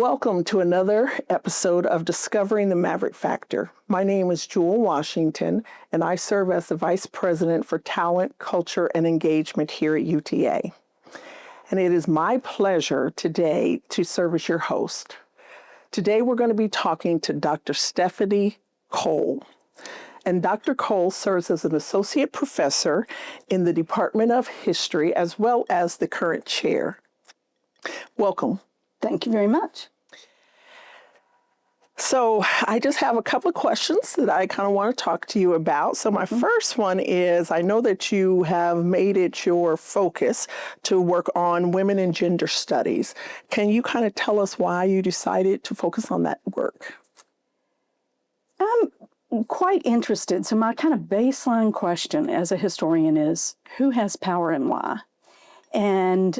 Welcome to another episode of Discovering the Maverick Factor. My name is Jewel Washington, and I serve as the Vice President for Talent, Culture, and Engagement here at UTA. And it is my pleasure today to serve as your host. Today we're going to be talking to Dr. Stephanie Cole. And Dr. Cole serves as an associate professor in the Department of History, as well as the current chair. Welcome. Thank you very much. So I just have a couple of questions that I kind of want to talk to you about. So my first one is, I know that you have made it your focus to work on women and gender studies. Can you kind of tell us why you decided to focus on that work? I'm quite interested. So my kind of baseline question as a historian is, who has power and why? And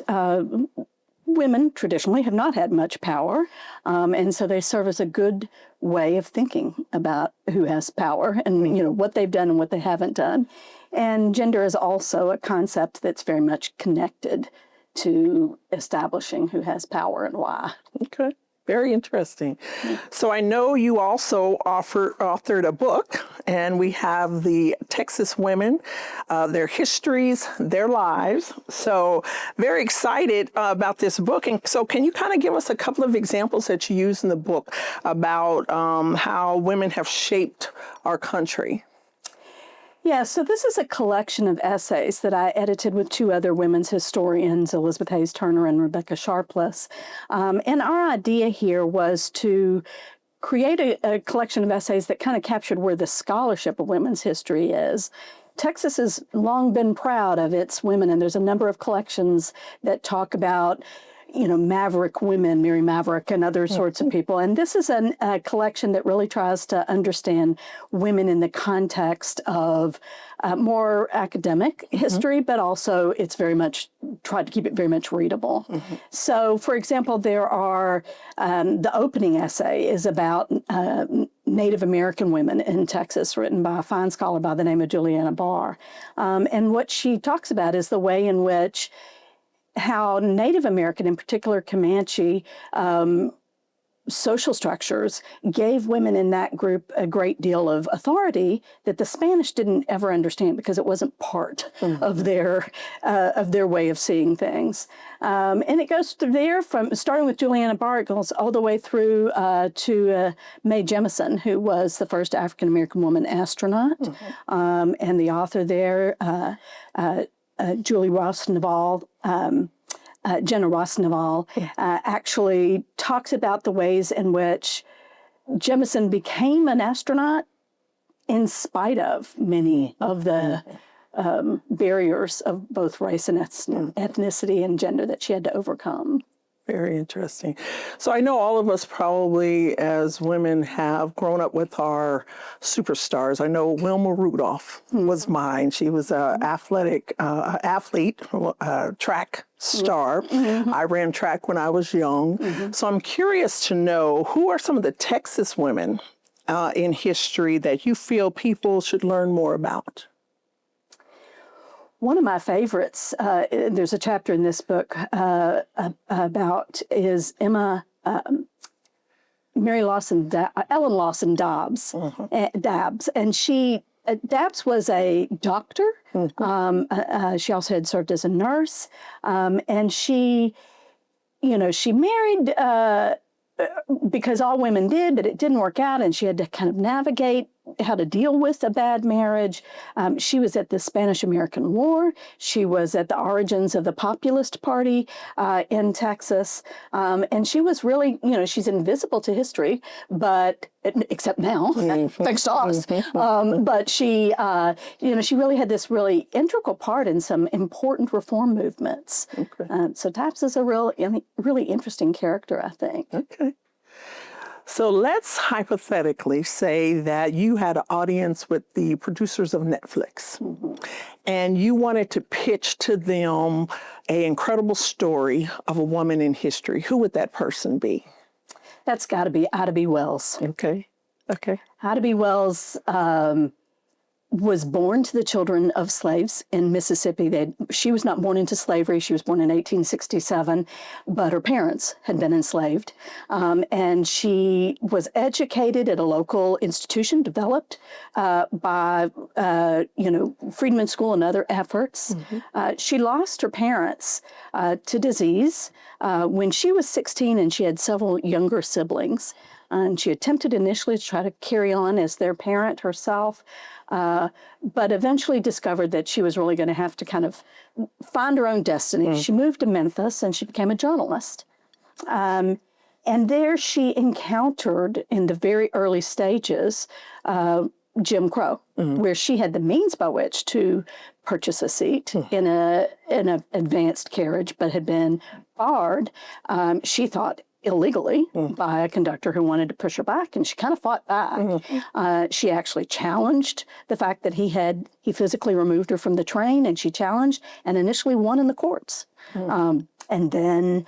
women traditionally have not had much power, and so they serve as a good way of thinking about who has power and what they've done and what they haven't done. And gender is also a concept that's very much connected to establishing who has power and why. Okay. Very interesting. So I know you also authored a book, and we have the Texas women, their histories, their lives. So very excited about this book. And so can you kind of give us a couple of examples that you use in the book about how women have shaped our country? Yeah, so this is a collection of essays that I edited with two other women's historians, Elizabeth Hayes Turner and Rebecca Sharpless. And our idea here was to create a collection of essays that kind of captured where the scholarship of women's history is. Texas has long been proud of its women, and there's a number of collections that talk about maverick women, Mary Maverick and other sorts of people. And this is a collection that really tries to understand women in the context of more academic history, but also it's very much tried to keep it very much readable. So, for example, there are, the opening essay is about Native American women in Texas, written by a fine scholar by the name of Juliana Barr. And what she talks about is the way in which how Native American, in particular Comanche, social structures gave women in that group a great deal of authority that the Spanish didn't ever understand because it wasn't part of their way of seeing things. And it goes through there from starting with Juliana Barr, it goes all the way through to Mae Jemison, who was the first African American woman astronaut, and the author there. Julie Ross Naval, Jenna Ross Naval, actually talks about the ways in which Jemison became an astronaut in spite of many of the barriers of both race and ethnicity and gender that she had to overcome. Very interesting. So I know all of us probably as women have grown up with our superstars. I know Wilma Rudolph was mine. She was an athlete, track star. I ran track when I was young. So I'm curious to know, who are some of the Texas women in history that you feel people should learn more about? One of my favorites, there's a chapter in this book about is Ellen Lawson Dobbs, and Dabbs was a doctor. She also had served as a nurse, and she married because all women did, but it didn't work out, and she had to kind of navigate how to deal with a bad marriage. She was at the Spanish-American War. She was at the origins of the Populist Party in Texas. And she was really, she's invisible to history, but except now, thanks to us. But she, she really had this really integral part in some important reform movements. So Taps is a really interesting character, I think. Okay. So let's hypothetically say that you had an audience with the producers of Netflix, and you wanted to pitch to them an incredible story of a woman in history. Who would that person be? That's got to be Ida B. Wells. Okay. Ida B. Wells was born to the children of slaves in Mississippi. She was not born into slavery. She was born in 1867, but her parents had been enslaved. And she was educated at a local institution developed by, Freedman School and other efforts. She lost her parents to disease when she was 16, and she had several younger siblings. And she attempted initially to try to carry on as their parent herself, but eventually discovered that she was really going to have to kind of find her own destiny. She moved to Memphis and she became a journalist. And there she encountered, in the very early stages, Jim Crow, where she had the means by which to purchase a seat in an advanced carriage, but had been barred, she thought, illegally by a conductor who wanted to push her back, and she kind of fought back. She actually challenged the fact that he physically removed her from the train, and she challenged and initially won in the courts. And then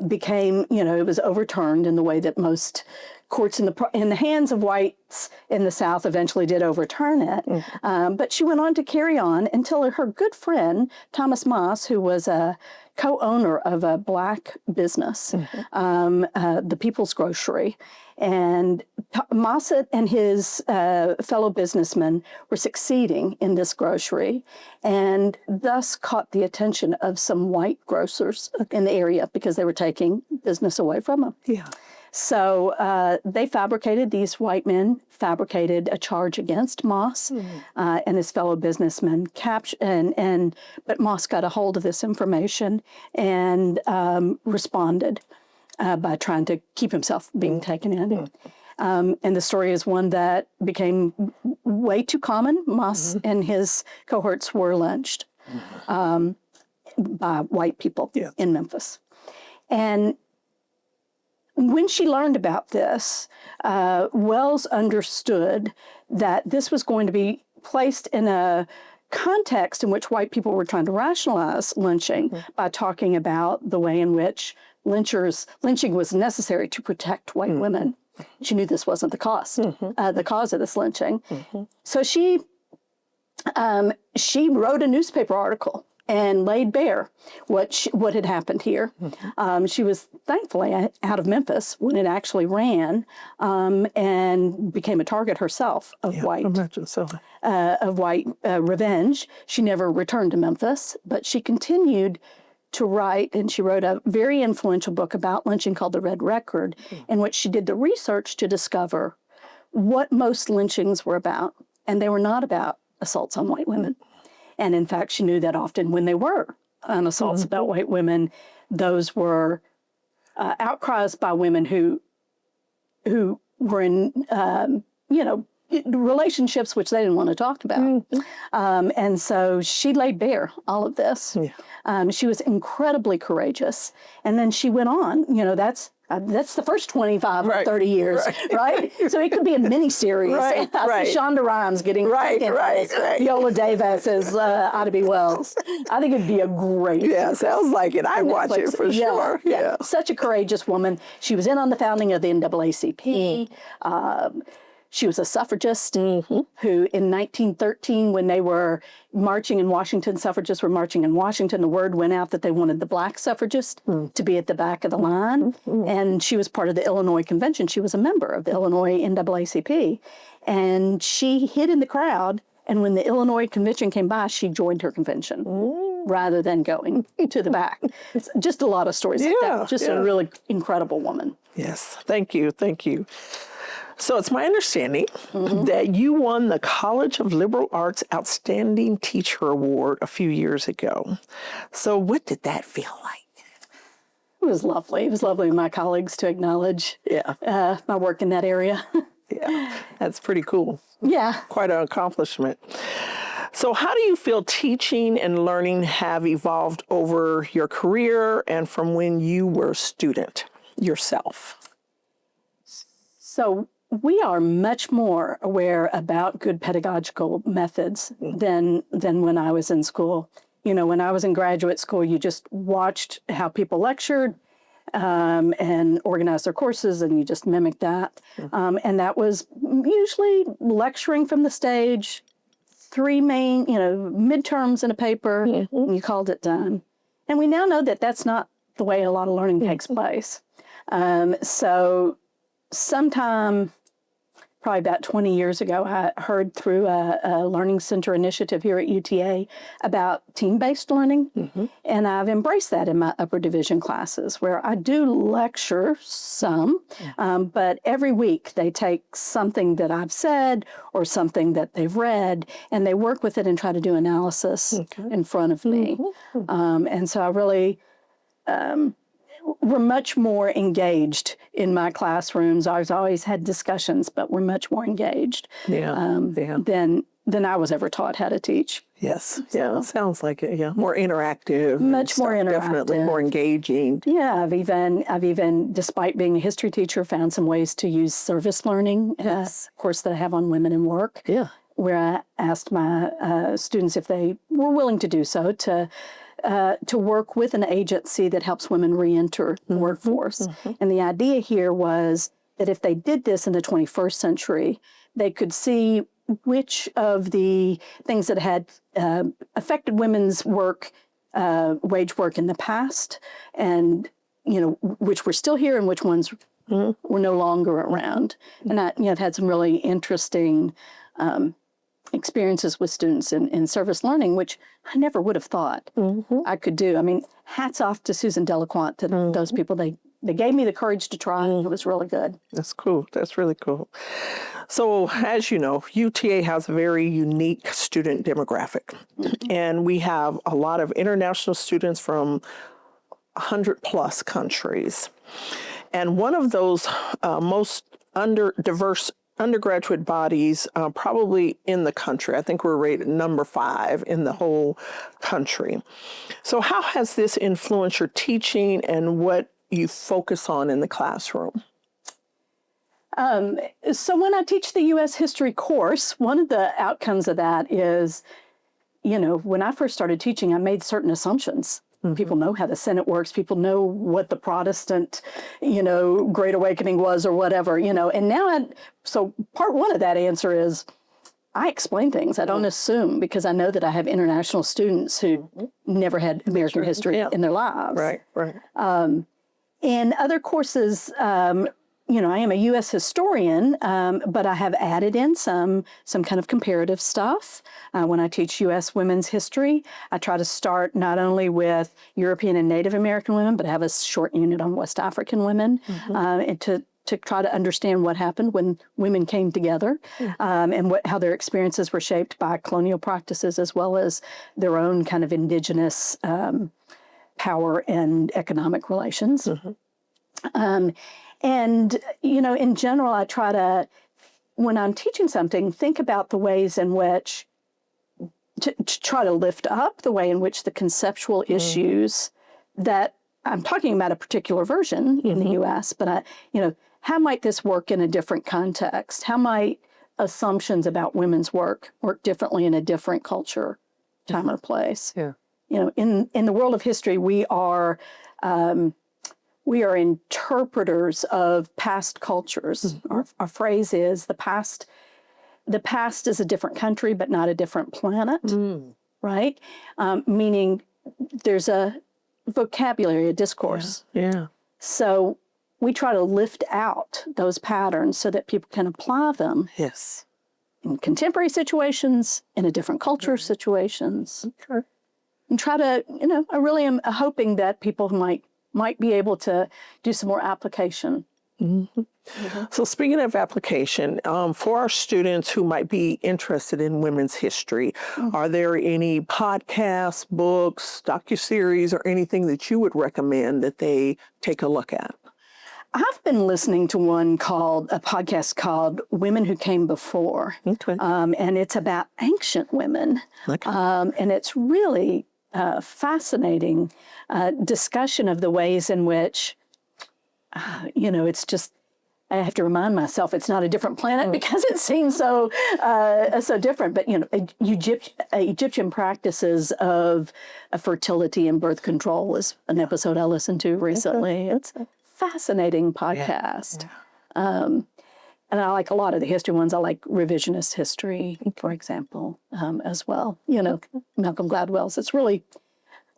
became, it was overturned in the way that most courts in the hands of whites in the South eventually did overturn it. But she went on to carry on until her good friend, Thomas Moss, who was a co-owner of a black business, the People's Grocery. And Moss and his fellow businessmen were succeeding in this grocery, and thus caught the attention of some white grocers in the area because they were taking business away from them. So these white men fabricated a charge against Moss and his fellow businessmen. But Moss got a hold of this information and responded by trying to keep himself being taken in. And the story is one that became way too common. Moss and his cohorts were lynched by white people in Memphis. And when she learned about this, Wells understood that this was going to be placed in a context in which white people were trying to rationalize lynching by talking about the way in which lynching was necessary to protect white women. She knew this wasn't the cause of this lynching. So she wrote a newspaper article and laid bare what had happened here. She was thankfully out of Memphis when it actually ran, and became a target herself of white revenge. She never returned to Memphis, but she continued to write, and she wrote a very influential book about lynching called The Red Record, in which she did the research to discover what most lynchings were about, and they were not about assaults on white women. And in fact, she knew that often when they were assaults about white women, those were outcries by women who were in, relationships which they didn't want to talk about. And so she laid bare all of this. She was incredibly courageous. And then she went on, that's the first 25 or 30 years, right? So it could be a mini-series. I see Shonda Rhimes getting Viola Davis as Ida B. Wells. I think it'd be a great sounds like it. I'd watch it for sure. Yeah. Such a courageous woman. She was in on the founding of the NAACP. She was a suffragist who in 1913, when they were marching in Washington, suffragists were marching in Washington, the word went out that they wanted the black suffragists to be at the back of the line. And she was part of the Illinois Convention. She was a member of the Illinois NAACP. And she hid in the crowd. And when the Illinois Convention came by, she joined her convention rather than going to the back. It's just a lot of stories like that. Just a really incredible woman. Yes. Thank you. Thank you. So it's my understanding that you won the College of Liberal Arts Outstanding Teacher Award a few years ago. So what did that feel like? It was lovely. It was lovely of my colleagues to acknowledge my work in that area. That's pretty cool. Yeah. Quite an accomplishment. So how do you feel teaching and learning have evolved over your career and from when you were a student yourself? So we are much more aware about good pedagogical methods than when I was in school. When I was in graduate school, you just watched how people lectured and organized their courses, and you just mimicked that. And that was usually lecturing from the stage, 3 main, midterms in a paper, and you called it done. And we now know that that's not the way a lot of learning takes place. So sometime, probably about 20 years ago, I heard through a Learning Center initiative here at UTA about team-based learning, and I've embraced that in my upper division classes, where I do lecture some, but every week they take something that I've said or something that they've read, and they work with it and try to do analysis in front of me. And so I really... we're much more engaged in my classrooms. I've always had discussions, but we're much more engaged than I was ever taught how to teach. Yes. Yeah. Sounds like it. Yeah. More interactive. Much more interactive. Definitely more engaging. Yeah. I've even, despite being a history teacher, found some ways to use service learning, course that I have on women in work. Yeah. Where I asked my students if they were willing to do so to work with an agency that helps women re-enter the workforce. And the idea here was that if they did this in the 21st century, they could see which of the things that had affected women's work, wage work in the past, and which were still here and which ones were no longer around. And I've had some really interesting experiences with students in service learning, which I never would have thought I could do. I mean, hats off to Susan Delaquant, to those people. They gave me the courage to try. It was really good. That's cool. That's really cool. So, as you know, UTA has a very unique student demographic. And we have a lot of international students from 100 plus countries. And one of those most diverse undergraduate bodies probably in the country. I think we're rated number 5 in the whole country. So how has this influenced your teaching and what you focus on in the classroom? So when I teach the U.S. history course, one of the outcomes of that is, when I first started teaching, I made certain assumptions. People know how the Senate works. People know what the Protestant, Great Awakening was or whatever, And now, so part one of that answer is I explain things. I don't assume, because I know that I have international students who never had American history in their lives. Right. In other courses, I am a U.S. historian, but I have added in some kind of comparative stuff. When I teach U.S. women's history, I try to start not only with European and Native American women, but I have a short unit on West African women, and to try to understand what happened when women came together, and how their experiences were shaped by colonial practices, as well as their own kind of indigenous power and economic relations. And, in general, I try to, when I'm teaching something, think about the ways in which, to try to lift up the way in which the conceptual issues that I'm talking about a particular version in the U.S., but, how might this work in a different context? How might assumptions about women's work differently in a different culture, time, or place? Yeah. In the world of history, we are interpreters of past cultures. Our phrase is the past is a different country, but not a different planet, right? Meaning there's a vocabulary, a discourse. Yeah. So we try to lift out those patterns so that people can apply them. Yes. In contemporary situations, in a different culture situations. Okay. And try to, I really am hoping that people might be able to do some more application. So speaking of application, for our students who might be interested in women's history, are there any podcasts, books, docuseries, or anything that you would recommend that they take a look at? I've been listening to a podcast called Women Who Came Before. Okay. And it's about ancient women. Okay. And it's really fascinating discussion of the ways in which, it's just, I have to remind myself it's not a different planet because it seems so different. But, Egyptian practices of fertility and birth control was an episode I listened to recently. It's a fascinating podcast. And I like a lot of the history ones. I like revisionist history, for example, as well. Malcolm Gladwell's. It's really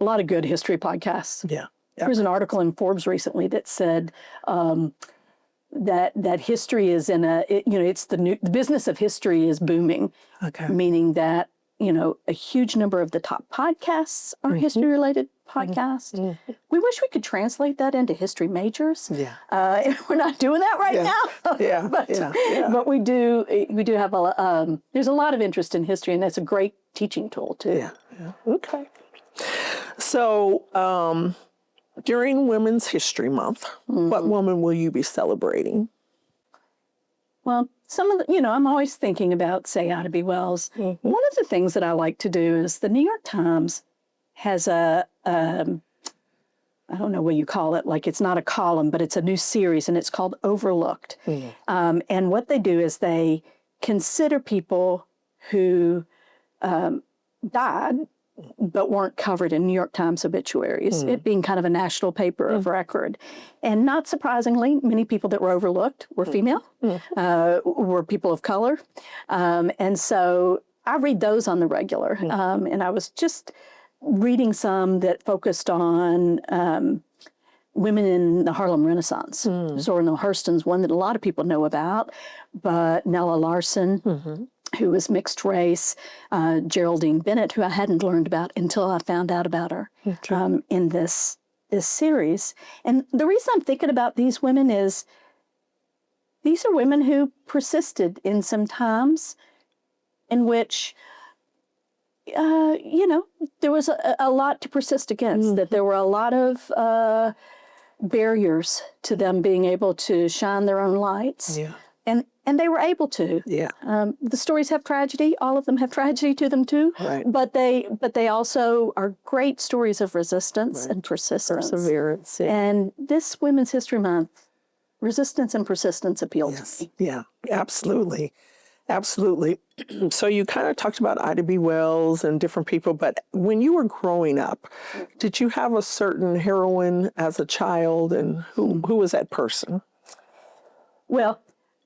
a lot of good history podcasts. Yeah. There was an article in Forbes recently that said that history is it's the business of history is booming. Okay. Meaning that, a huge number of the top podcasts are history-related podcasts. Mm-hmm. We wish we could translate that into history majors. Yeah. We're not doing that right now. Yeah. But we do have there's a lot of interest in history, and that's a great teaching tool too. Yeah. Okay. So during Women's History Month, what woman will you be celebrating? Well, some of the, I'm always thinking about, say, Ida B. Wells. Mm-hmm. One of the things that I like to do is the New York Times has I don't know what you call it, like it's not a column, but it's a new series, and it's called Overlooked. Mm-hmm. And what they do is they consider people who died but weren't covered in New York Times obituaries, it being kind of a national paper of record. And not surprisingly, many people that were overlooked were female, were people of color. And so I read those on the regular. And I was just reading some that focused on women in the Harlem Renaissance. Zora Neale Hurston's one that a lot of people know about, but Nella Larson, who was mixed race, Geraldine Bennett, who I hadn't learned about until I found out about her in this series. And the reason I'm thinking about these women is these are women who persisted in some times in which, there was a lot to persist against, that there were a lot of barriers to them being able to shine their own lights. Yeah. And they were able to. Yeah. The stories have tragedy. All of them have tragedy to them too. Right. But they also are great stories of resistance and persistence. Perseverance. Yeah. And this Women's History Month, resistance and persistence appeal to me. Yeah, absolutely. Absolutely. So you kind of talked about Ida B. Wells and different people, but when you were growing up, did you have a certain heroine as a child, and who was that person? Well,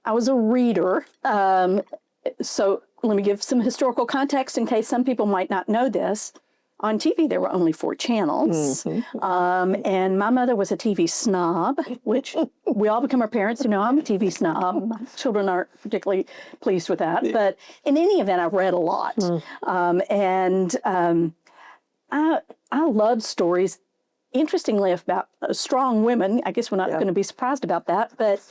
I was a reader, so let me give some historical context in case some people might not know this. On TV, there were only 4 channels, and my mother was a TV snob, which we all become our parents. I'm a TV snob. My children aren't particularly pleased with that, but in any event, I read a lot, and I love stories. Interestingly, about strong women. I guess we're not going to be surprised about that, but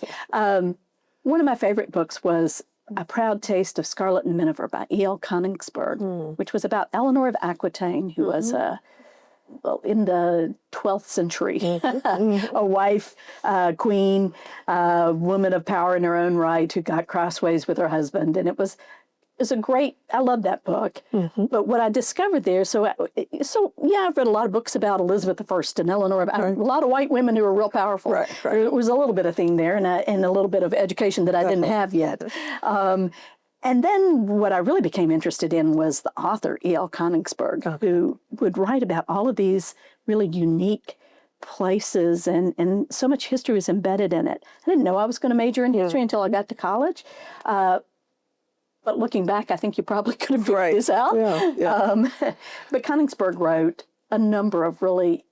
one of my favorite books was A Proud Taste of Scarlet and Miniver by E.L. Konigsberg, which was about Eleanor of Aquitaine, who was in the 12th century, a wife, queen, woman of power in her own right, who got crossways with her husband. And it was a great, I love that book. But what I discovered there, I've read a lot of books about Elizabeth I and Eleanor, a lot of white women who were real powerful. Right. There was a little bit of theme there and a little bit of education that I didn't have yet. And then what I really became interested in was the author, E.L. Konigsberg, who would write about all of these really unique places, and so much history was embedded in it. I didn't know I was going to major in history until I got to college. But looking back, I think you probably could have figured this out. But Konigsberg wrote a number of really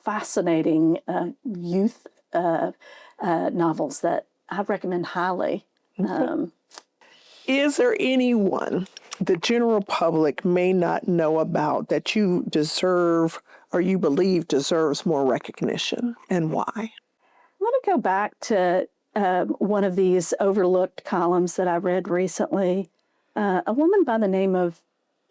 fascinating youth novels that I recommend highly. Is there anyone the general public may not know about that you deserve or you believe deserves more recognition, and why? I want to go back to one of these overlooked columns that I read recently. A woman by the name of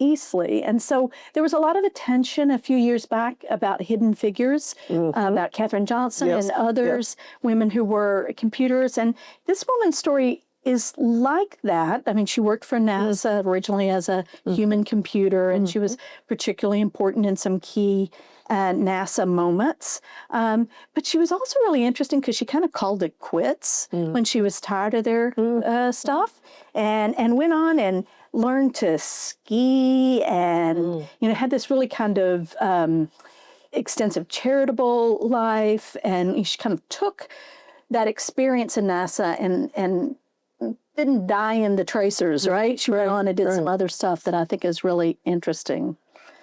Easley. And so there was a lot of attention a few years back about hidden figures, about Katherine Johnson and others, women who were computers. And this woman's story is like that. I mean, she worked for NASA originally as a human computer, and she was particularly important in some key NASA moments. But she was also really interesting because she kind of called it quits when she was tired of their stuff, and went on and learned to ski and, had this really kind of extensive charitable life. And she kind of took that experience in NASA and didn't die in the tracers, right? She went on and did some other stuff that I think is really interesting.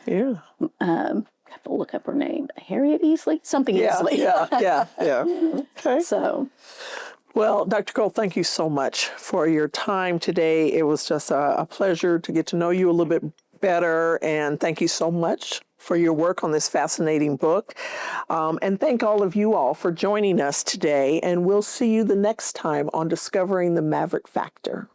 Yeah. I have to look up her name. Harriet Easley? Something Yeah, Easley. yeah. Okay. So, Well, Dr. Cole, thank you so much for your time today. It was just a pleasure to get to know you a little bit better, and thank you so much for your work on this fascinating book. And thank all of you all for joining us today, and we'll see you the next time on Discovering the Maverick Factor.